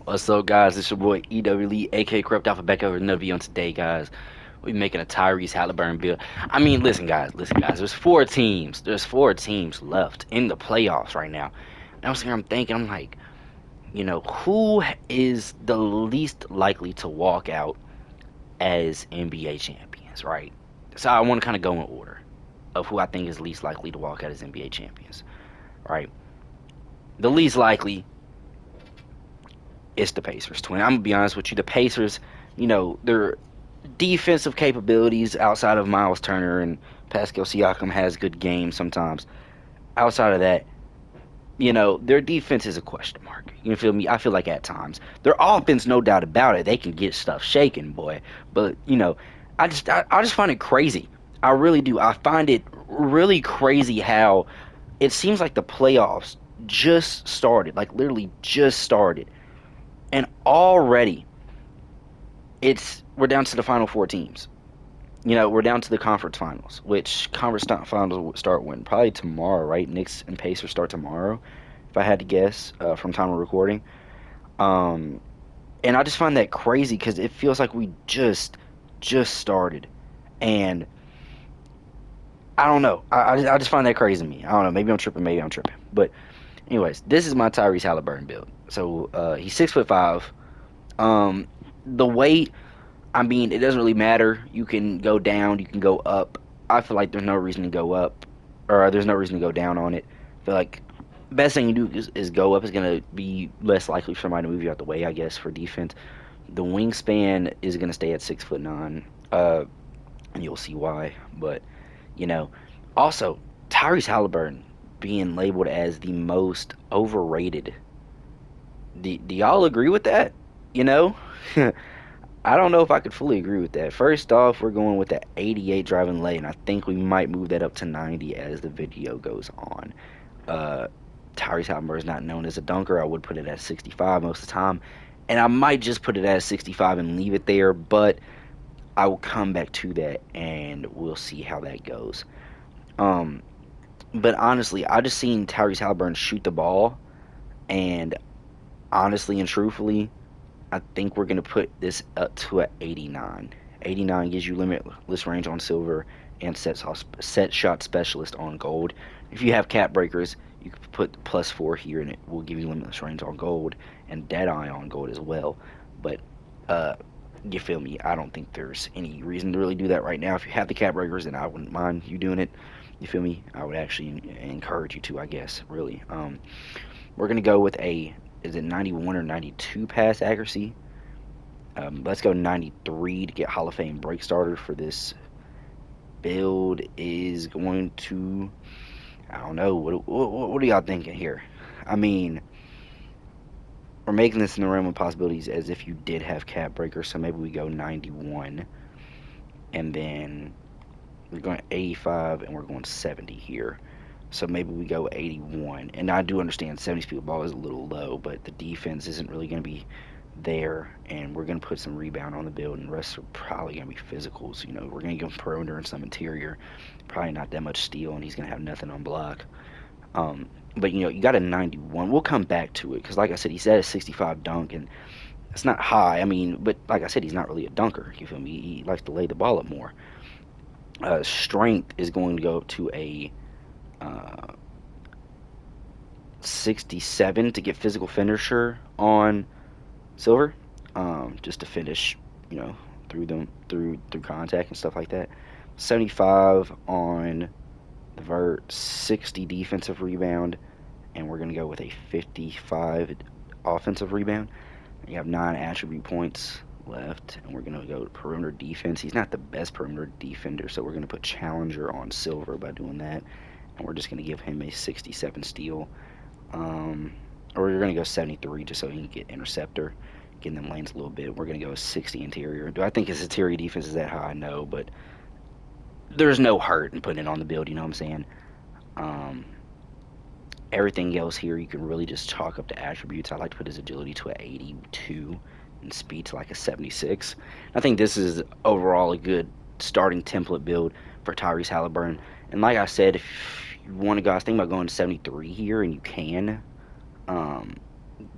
What's up, guys? It's your boy EW Lee, aka Corrupt Alpha, back over with another video. On today, guys, we making a Tyrese Haliburton build. I mean, listen, guys. There's four teams. There's four teams left in the playoffs right now. And I'm thinking, I'm like, who is the least likely to walk out as NBA champions, right? So I want to kind of go in order of who I think is least likely to walk out as NBA champions, right? The least likely is the Pacers. Twin. I'm gonna be honest with you. The Pacers, their defensive capabilities outside of Miles Turner and Pascal Siakam has good games sometimes. Outside of that, their defense is a question mark. You feel me? I feel like at times their offense, no doubt about it, they can get stuff shaken, boy. But I just find it crazy. I really do. I find it really crazy how it seems like the playoffs just started, like literally just started, and already we're down to the final four teams. We're down to the conference finals, which finals will start when? Probably tomorrow, right? Knicks and Pacers start tomorrow, if I had to guess, from time of recording. Um, and I just find that crazy because it feels like we just started, and I don't know. I just find that crazy to me. I don't know. Maybe I'm tripping. Maybe I'm tripping. But anyways, this is my Tyrese Halliburton build. So he's 6'5". Um, the weight. I mean, it doesn't really matter. You can go down, you can go up. I feel like there's no reason to go up, or there's no reason to go down on it. I feel like best thing you do is go up. Is gonna be less likely for somebody to move you out the way, I guess, for defense. The wingspan is gonna stay at 6'9", and you'll see why. But you know, also Tyrese Halliburton being labeled as the most overrated. Do y'all agree with that? You know? I don't know if I could fully agree with that. First off, we're going with the 88 driving lane. I think we might move that up to 90 as the video goes on. Uh, Tyrese Halliburton is not known as a dunker. I would put it at 65 most of the time. And I might just put it at 65 and leave it there, but I will come back to that and we'll see how that goes. Um, but honestly, I just seen Tyrese Halliburton shoot the ball, and honestly and truthfully, I think we're going to put this up to a 89. 89 gives you limitless range on silver and set shot specialist on gold. If you have cap breakers, you can put +4 here and it will give you limitless range on gold and dead eye on gold as well. But uh you feel me? I don't think there's any reason to really do that right now. If you have the cap breakers, then I wouldn't mind you doing it. You feel me? I would actually encourage you to, I guess, really. We're gonna go with a, is it 91 or 92 pass accuracy? Let's go 93 to get Hall of Fame break starter for this build. Is going to, I don't know, what are y'all thinking here? I mean, we're making this in the realm of possibilities as if you did have cap breaker, so maybe we go 91, and then we're going 85, and we're going 70 here. So maybe we go 81. And I do understand 70 speed ball is a little low, but the defense isn't really going to be there, and we're going to put some rebound on the build, and the rest are probably going to be physicals. We're going to give him perimeter and some interior, probably not that much steal, and he's going to have nothing on block. But you got a 91. We'll come back to it because, like I said, he's at a 65 dunk, and it's not high. I mean, but like I said, he's not really a dunker. You feel me? He likes to lay the ball up more. Strength is going to go to a uh, 67 to get physical finisher on silver, just to finish, you know, through contact and stuff like that. 75 on the vert, 60 defensive rebound, and we're gonna go with a 55 offensive rebound. You have 9 attribute points left, and we're gonna go to perimeter defense. He's not the best perimeter defender, so we're gonna put challenger on silver by doing that, and we're just gonna give him a 67 steal. Um, or we're gonna go 73 just so he can get interceptor, getting them lanes a little bit. We're gonna go 60 interior. Do I think his interior defense is that high? No, but there's no hurt in putting it on the build. You know what I'm saying? Um, Everything else here you can really just chalk up to attributes. I like to put his agility to an 82 and speed to like a 76. I think this is overall a good starting template build for Tyrese Halliburton. And like I said, if you want to guys think about going to 73 here, and you can, um,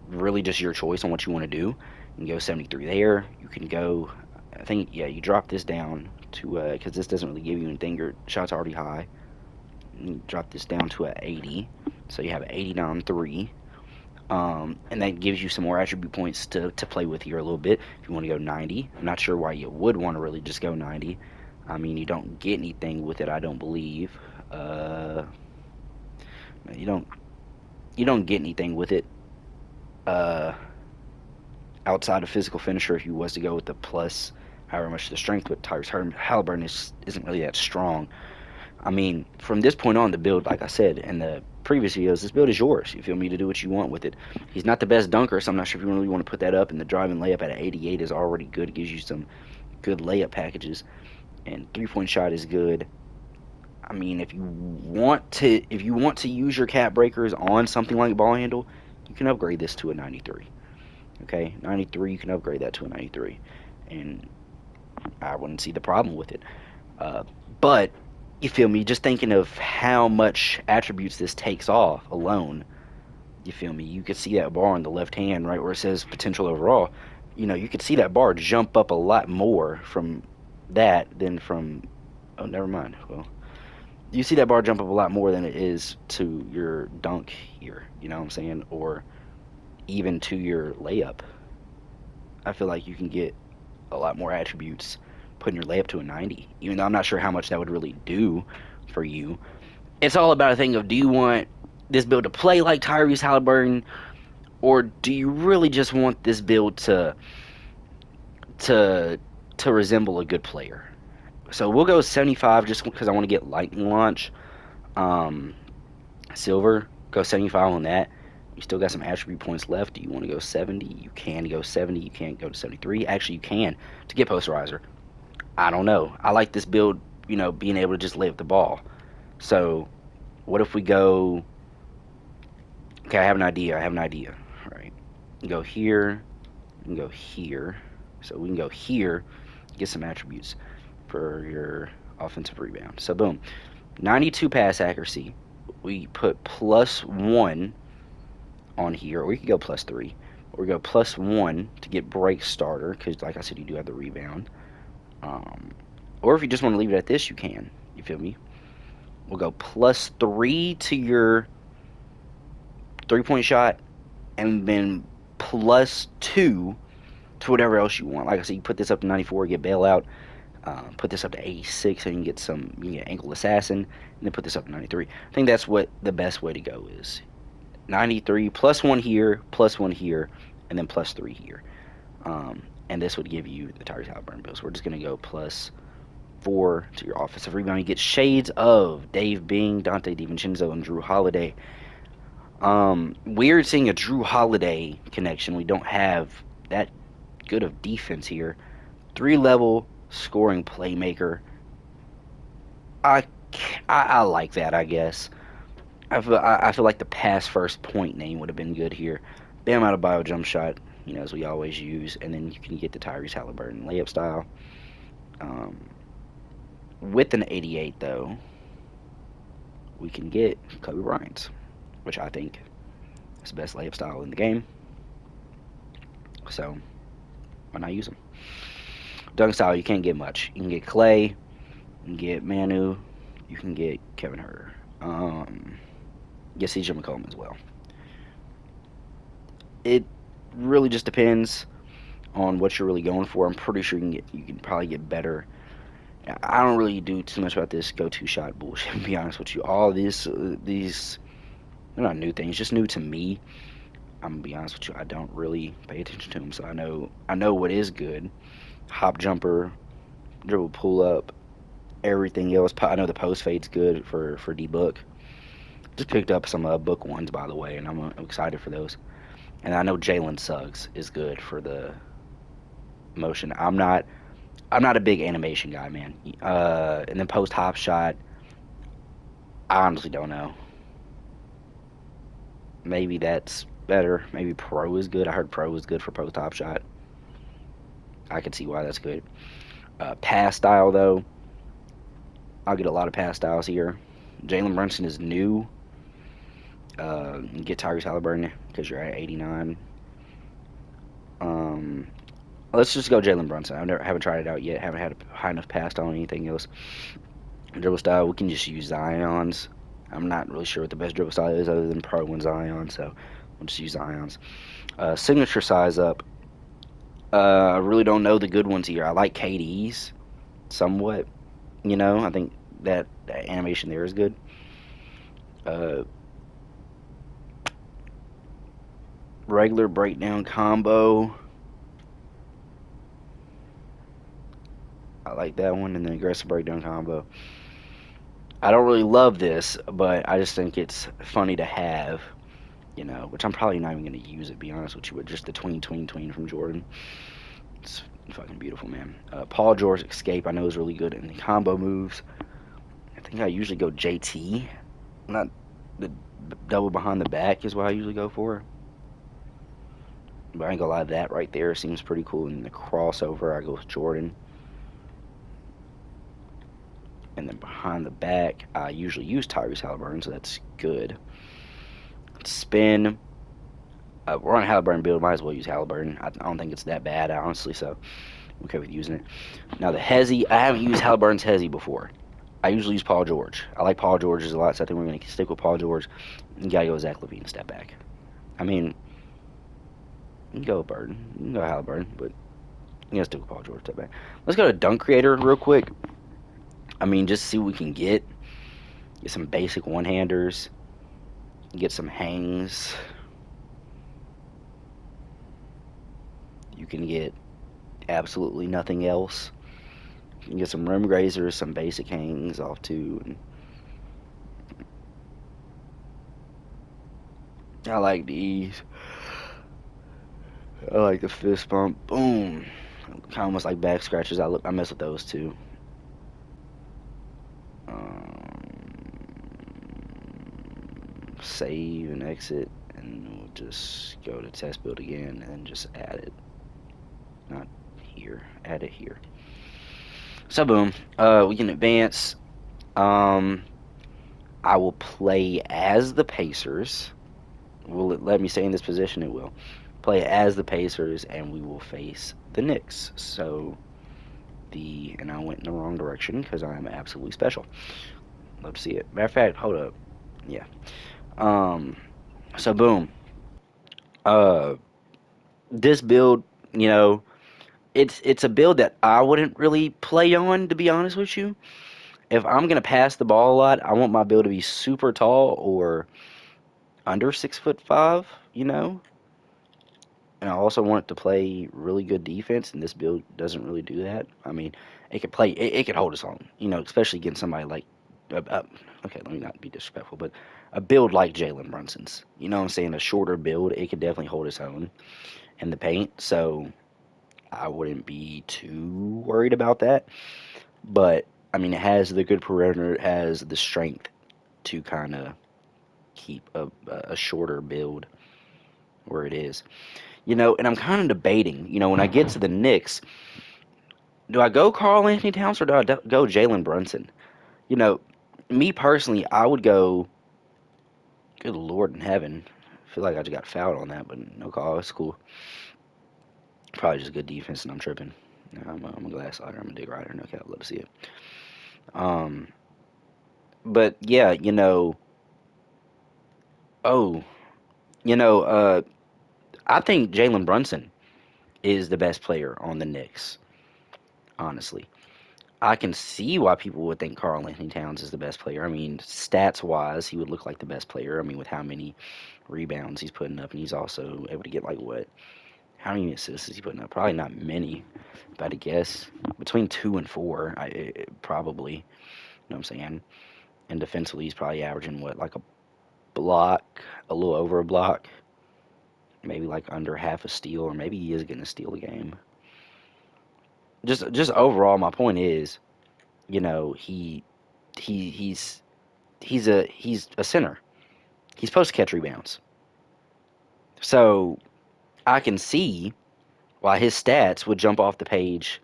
really just your choice on what you want to do. You can go 73 there. You can go, I think, yeah, you drop this down to, because this doesn't really give you anything. Your shot's already high. You drop this down to a 80. So you have 89 3. And that gives you some more attribute points to play with here a little bit. If you want to go 90, I'm not sure why you would want to really just go 90. I mean, you don't get anything with it, I don't believe. Uh, you don't get anything with it. Uh, Outside of physical finisher, if you was to go with the plus, however much the strength with Tyrese Haliburton isn't really that strong. I mean, from this point on, the build, like I said in the previous videos, this build is yours. You feel me, to do what you want with it. He's not the best dunker, so I'm not sure if you really want to put that up. And the drive and layup at an 88 is already good. It gives you some good layup packages, and 3-point shot is good. I mean, if you want to use your cap breakers on something like ball handle, you can upgrade this to a 93. Okay, 93, you can upgrade that to a 93, and I wouldn't see the problem with it. Uh, but you feel me? Just thinking of how much attributes this takes off alone. You feel me? You could see that bar on the left hand, right where it says potential overall. You could see that bar jump up a lot more from that than from. Oh, never mind. Well, you see that bar jump up a lot more than it is to your dunk here. You know what I'm saying? Or even to your layup. I feel like you can get a lot more attributes putting your layup to a 90, even though I'm not sure how much that would really do for you. It's all about a thing of, do you want this build to play like Tyrese Haliburton, or do you really just want this build to to resemble a good player? So we'll go 75 just because I want to get lightning launch. Um, Silver, go 75 on that. You still got some attribute points left. Do you want to go 70? You can go 70. You can't go to 73. Actually, you can to get posterizer. I don't know. I like this build, being able to just lay up the ball. So, what if we go? Okay, I have an idea. All right, go here and go here. So we can go here, get some attributes for your offensive rebound. So boom, 92 pass accuracy. We put +1 on here, or we could go +3, or we go +1 to get break starter, because like I said, you do have the rebound. Um, or if you just want to leave it at this, you can. You feel me? We'll go +3 to your 3-point shot, and then +2 to whatever else you want. Like I said, you put this up to 94, get bailout. Put this up to 86, so you can get ankle assassin, and then put this up to 93. I think that's what the best way to go is. 93 +1 here, +1 here, and then +3 here. And this would give you the Tyrese Haliburton build. So we're just going to go +4 to your offensive rebound. You get shades of Dave Bing, Dante DiVincenzo, and Drew Holiday. Weird seeing a Drew Holiday connection. We don't have that good of defense here. 3-level scoring playmaker. I like that, I guess. I feel like the pass first point name would have been good here. Bam Adebayo jump shot, as we always use, and then you can get the Tyrese Haliburton layup style. With an 88 though, we can get Kobe Bryant's, which I think is the best layup style in the game. So why not use them? Dunk style, you can't get much. You can get Clay, you can get Manu, you can get Kevin Herter. Get CJ McCollum as well. It really just depends on what you're really going for. I'm pretty sure you can probably get better. I don't really do too much about this go-to shot bullshit, to be honest with you. All these they're not new things, just new to me. I'm gonna be honest with you, I don't really pay attention to them, so I know what is good. Hop jumper, dribble pull up, everything else. I know the post fade's good for D-Book. Just picked up some book ones, by the way, and I'm excited for those. And I know Jalen Suggs is good for the motion. I'm not a big animation guy, man. And then post hop shot, I honestly don't know. Maybe that's better. Maybe pro is good. I heard pro is good for post hop shot. I can see why that's good. Pass style though, I'll get a lot of pass styles here. Jalen Brunson is new. Get Tyrese Haliburton because you're at 89. Let's just go Jalen Brunson. Haven't tried it out yet. Haven't had a high enough pass on anything else. Dribble style, we can just use Zion's. I'm not really sure what the best dribble style is other than Pro and Zion, so we'll just use Zion's. Signature size up. I really don't know the good ones here. I like KD's somewhat. I think that animation there is good. Uh, Regular breakdown combo. I like that one, and then aggressive breakdown combo. I don't really love this, but I just think it's funny to have, which I'm probably not even going to use it, be honest with you, but just the tween from Jordan. It's fucking beautiful, man. Paul George Escape, I know is really good in the combo moves. I think I usually go JT, not the double behind the back is what I usually go for. But I ain't gonna lie, that right there seems pretty cool. And the crossover, I go with Jordan. And then behind the back, I usually use Tyrese Haliburton, so that's good. Spin. We're on a Haliburton build, might as well use Haliburton. I don't think it's that bad, honestly, so I'm okay with using it. Now the Hezi, I haven't used Haliburton's Hezi before. I usually use Paul George. I like Paul George's a lot, so I think we're going to stick with Paul George. You got to go Zach LaVine step back. I mean, you can go Burton. You can go Haliburton, but you got to stick with Paul George step back. Let's go to Dunk Creator real quick. I mean, just see what we can get. Get some basic one-handers. Get some hangs. You can get absolutely nothing else. You can get some rim grazers, some basic hangs off too. And I like these. I like the fist bump. Boom. Kind of almost like back scratches. I mess with those too. Save and exit, and we'll just go to test build again and just add it. Not here. Add it here. So boom. We can advance. Um, I will play as the Pacers. Will it let me stay in this position? It will. Play as the Pacers, and we will face the Knicks. And I went in the wrong direction because I am absolutely special. Love to see it. Matter of fact, hold up. Yeah. Um. So boom. Uh. This build, you know, it's a build that I wouldn't really play on, to be honest with you. If I'm gonna pass the ball a lot, I want my build to be super tall or under 6'5". And I also want it to play really good defense, and this build doesn't really do that. I mean, it could hold its own, especially against somebody like, okay, let me not be disrespectful, but a build like Jalen Brunson's. You know what I'm saying? A shorter build, it could definitely hold its own in the paint. So I wouldn't be too worried about that. But I mean, it has the good perimeter, it has the strength to kind of keep a shorter build where it is. And I'm kind of debating. When I get to the Knicks, do I go Carl Anthony Towns or do I go Jalen Brunson? You know, Me personally, I would go. Good Lord in heaven, I feel like I just got fouled on that, but no call. It's cool. Probably just good defense, and I'm tripping. I'm a glass slider. I'm a dig rider. No cap. Love to see it. Um, but yeah, oh, you know, uh, I think Jalen Brunson is the best player on the Knicks. Honestly, I can see why people would think Carl Anthony Towns is the best player. I mean, stats wise, he would look like the best player. I mean, with how many rebounds he's putting up, and he's also able to get like what? How many assists is he putting up? Probably not many, if I had to guess. Between 2 and 4, probably. You know what I'm saying? And defensively, he's probably averaging what, like a block, a little over a block, maybe like under half a steal, or maybe he is getting a steal a game. Just overall, my point is, he he's a center. He's supposed to catch rebounds. So I can see why his stats would jump off the page.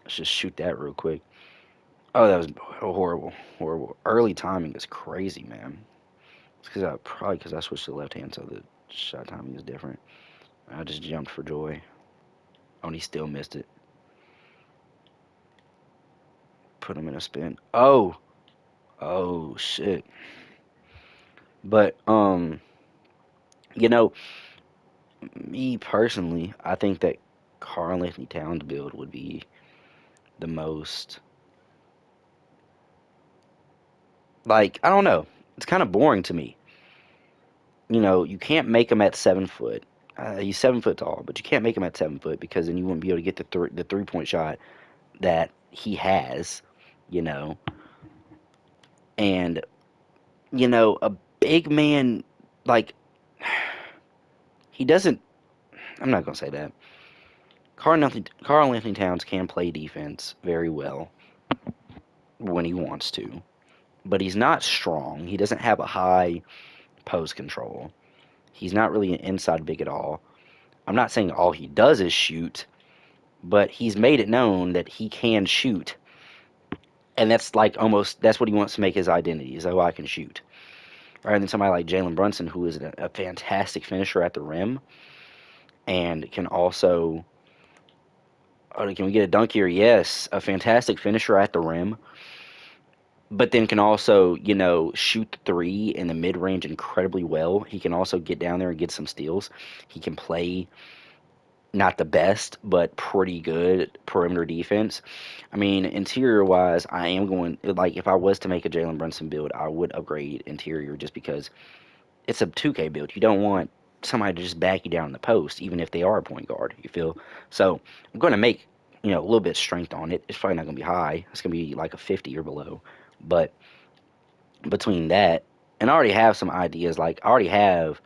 Let's just shoot that real quick. Oh, that was horrible, horrible. Early timing is crazy, man. It's because I switched to the left hand, so the shot timing is different. I just jumped for joy. Oh, and he still missed it. Put him in a spin. Oh, oh shit. But you know, me personally, I think that Karl Anthony Towns build would be the most, like, I don't know. It's kind of boring to me. You can't make him at 7 foot. He's 7 foot tall, but you can't make him at 7 foot because then you wouldn't be able to get the 3 point shot that he has. You know, and a big man like he doesn't. I'm not gonna say that. Carl Anthony Towns can play defense very well when he wants to, but he's not strong. He doesn't have a high post control. He's not really an inside big at all. I'm not saying all he does is shoot, but he's made it known that he can shoot. And that's like almost that's what he wants to make his identity is, oh, I can shoot. Rather than somebody like Jalen Brunson, who is a fantastic finisher at the rim and can also, oh, can we get a dunk here? Yes, a fantastic finisher at the rim, but then can also, shoot the three in the mid range incredibly well. He can also get down there and get some steals. He can play not the best, but pretty good perimeter defense. I mean, interior wise, I am going, like, if I was to make a Jalen Brunson build, I would upgrade interior just because it's a 2K build. You don't want somebody to just back you down in the post, even if they are a point guard, you feel? So I'm going to make, a little bit of strength on it. It's probably not going to be high. It's going to be like a 50 or below. But between that, and I already have some ideas. Like, I already have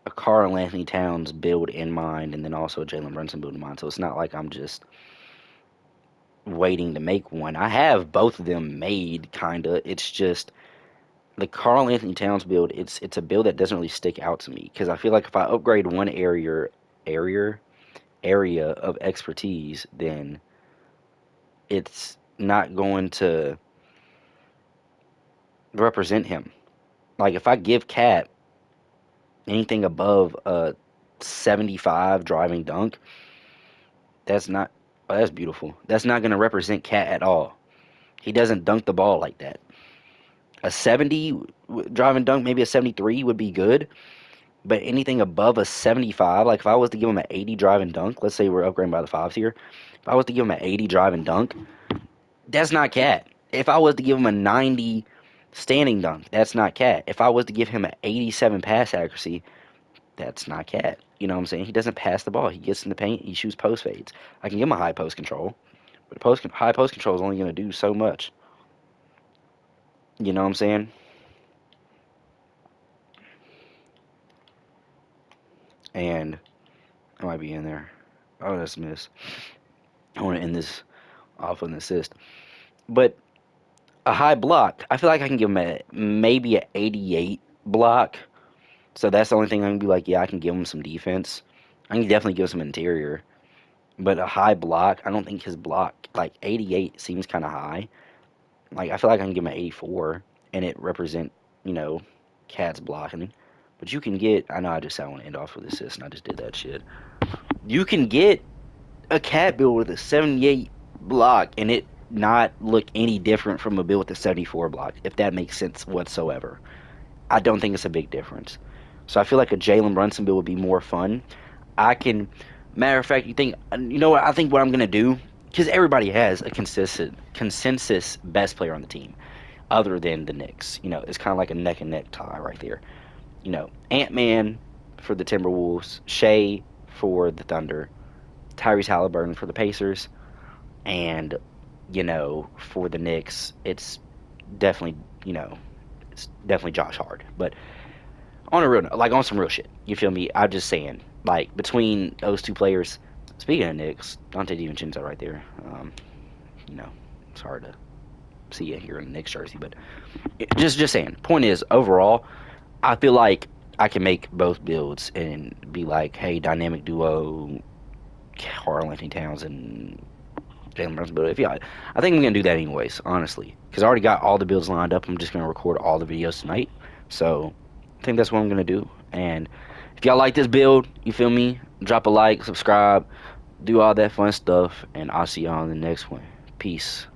a Karl Anthony Towns build in mind and then also a Jalen Brunson build in mind. So it's not like I'm just waiting to make one. I have both of them made, kind of. It's just the Karl Anthony Towns build. It's a build that doesn't really stick out to me because I feel like if I upgrade one area area of expertise, then it's not going to represent him. Like if I give Cat anything above a 75 driving dunk, that's not. Oh, that's beautiful. That's not going to represent Cat at all. He doesn't dunk the ball like that. A 70 driving dunk, maybe a 73 would be good, but anything above a 75, like if I was to give him an 80 driving dunk, let's say we're upgrading by the fives here. If I was to give him an 80 driving dunk, that's not Cat. If I was to give him a 90 standing dunk, that's not Cat. If I was to give him an 87 pass accuracy, that's not Cat. You know what I'm saying? He doesn't pass the ball. He gets in the paint. He shoots post fades. I can give him a high post control, but high post control is only going to do so much. You know what I'm saying? And I might be in there. Oh, that's a miss. I want to end this off with an assist. But a high block, I feel like I can give him maybe a 88 block. So that's the only thing I can be like, yeah, I can give him some defense. I can definitely give him some interior. But a high block, I don't think his block, like 88 seems kind of high. Like I feel like I can give him an 84 and it represent, you know, Cat's blocking. But you can get, I know I just said I want to end off with assist and I just did that shit. You can get a Cat build with a 78 block and it not look any different from a build with a 74 block, if that makes sense whatsoever. I don't think it's a big difference. So I feel like a Jalen Brunson build would be more fun. I can, matter of fact, you know what? I think what I'm gonna do, because everybody has a consistent consensus best player on the team, other than the Knicks. It's kind of like a neck and neck tie right there. Ant Man for the Timberwolves, Shea for the Thunder, Tyrese Haliburton for the Pacers, and for the Knicks, it's definitely it's definitely Josh Hart. But on a real note, like on some real shit, you feel me? I'm just saying, like between those two players. Speaking of Knicks, Dante DiVincenzo right there. You know, it's hard to see it here in the Knicks jersey, but just saying. Point is, overall, I feel like I can make both builds and be like, hey, dynamic duo, Karl Anthony Towns and Jalen Brunson. But I think I'm gonna do that anyways, honestly, because I already got all the builds lined up. I'm just gonna record all the videos tonight, so I think that's what I'm gonna do. And if y'all like this build, you feel me? Drop a like, subscribe, do all that fun stuff, and I'll see y'all on the next one. Peace.